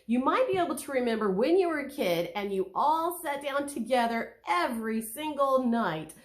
You might be able to remember when you were a kid and you all sat down together every single night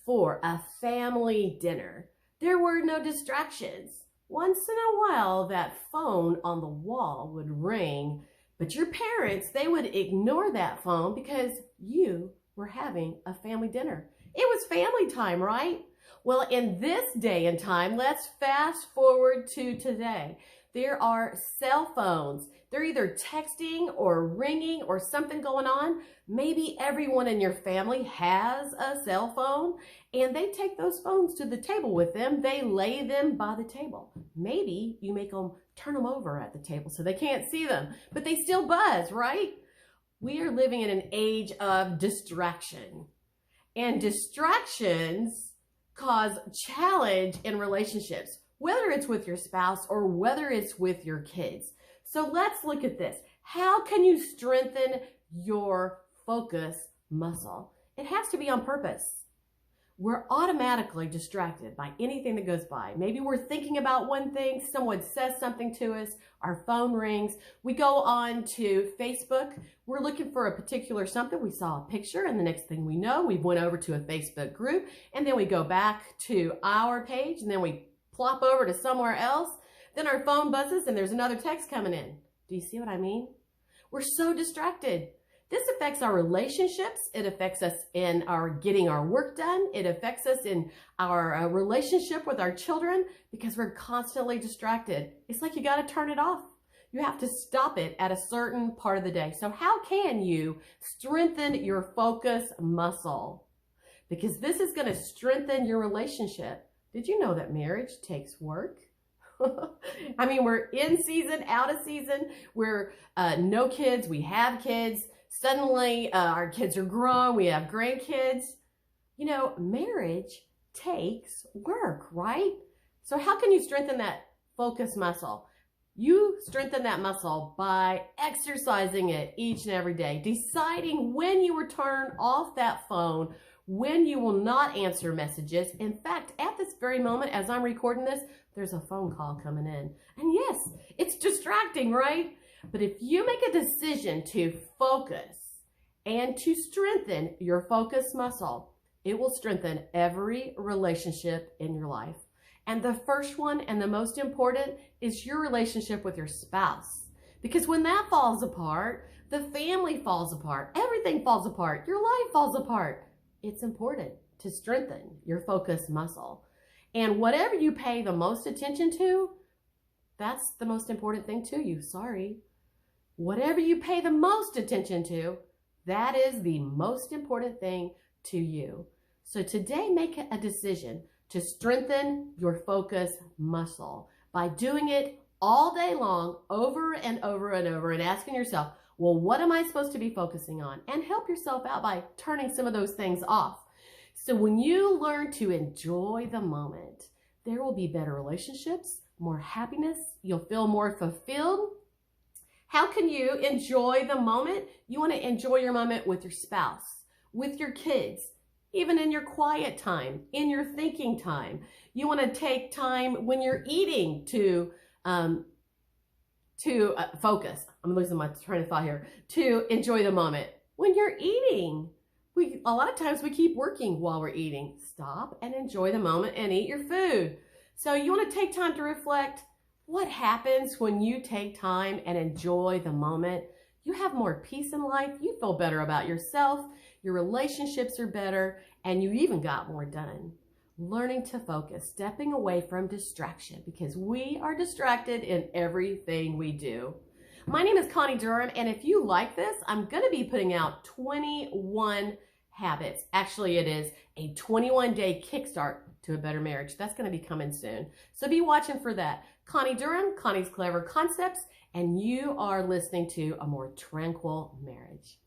for a family dinner. There were no distractions. Once in a while, that phone on the wall would ring, but your parents, they would ignore that phone because you were having a family dinner. It was family time, right? Well, in this day and time, let's fast forward to today. There are cell phones. They're either texting or ringing or something going on. Maybe everyone in your family has a cell phone and they take those phones to the table with them. They lay them by the table. Maybe you make them turn them over at the table so they can't see them, but they still buzz, right? We are living in an age of distraction, and distractions cause challenge in relationships, whether it's with your spouse or whether it's with your kids. So let's look at this. How can you strengthen your focus muscle? It has to be on purpose. We're automatically distracted by anything that goes by. Maybe we're thinking about one thing, someone says something to us, our phone rings, we go on to Facebook, we're looking for a particular something, we saw a picture, and the next thing we know, we went over to a Facebook group, and then we go back to our page, and then we plop over to somewhere else, then our phone buzzes and there's another text coming in. Do you see what I mean? We're so distracted. This affects our relationships. It affects us in our getting our work done. It affects us in our relationship with our children because we're constantly distracted. It's like you got to turn it off. You have to stop it at a certain part of the day. So how can you strengthen your focus muscle? Because this is going to strengthen your relationship. Did you know that marriage takes work? I mean, we're in season, out of season. We're no kids, we have kids. Suddenly, our kids are grown, we have grandkids. You know, marriage takes work, right? So how can you strengthen that focus muscle? You strengthen that muscle by exercising it each and every day, deciding when you will turn off that phone, when you will not answer messages. In fact, at this very moment, as I'm recording this, there's a phone call coming in. And yes, it's distracting, right? But if you make a decision to focus and to strengthen your focus muscle, it will strengthen every relationship in your life. And the first one and the most important is your relationship with your spouse. Because when that falls apart, the family falls apart, everything falls apart, your life falls apart. It's important to strengthen your focus muscle. And whatever you pay the most attention to, that's the most important thing to you. Sorry. Whatever you pay the most attention to, that is the most important thing to you. So today, make a decision to strengthen your focus muscle by doing it all day long, over and over and over, and asking yourself, well, what am I supposed to be focusing on? And help yourself out by turning some of those things off. So when you learn to enjoy the moment, there will be better relationships, more happiness, you'll feel more fulfilled. How can you enjoy the moment? You want to enjoy your moment with your spouse, with your kids, even in your quiet time, in your thinking time. You want to take time when you're eating to focus. I'm losing my train of thought here. To enjoy the moment. When you're eating, a lot of times we keep working while we're eating. Stop and enjoy the moment and eat your food. So you want to take time to reflect. What happens when you take time and enjoy the moment? You have more peace in life. You feel better about yourself. Your relationships are better, and you even got more done. Learning to focus, stepping away from distraction, because we are distracted in everything we do. My name is Connie Durham, and if you like this, I'm going to be putting out 21 habits. Actually, it is a 21-day kickstart to a better marriage. That's going to be coming soon. So be watching for that. Connie Durham, Connie's Clever Concepts, and you are listening to A More Tranquil Marriage.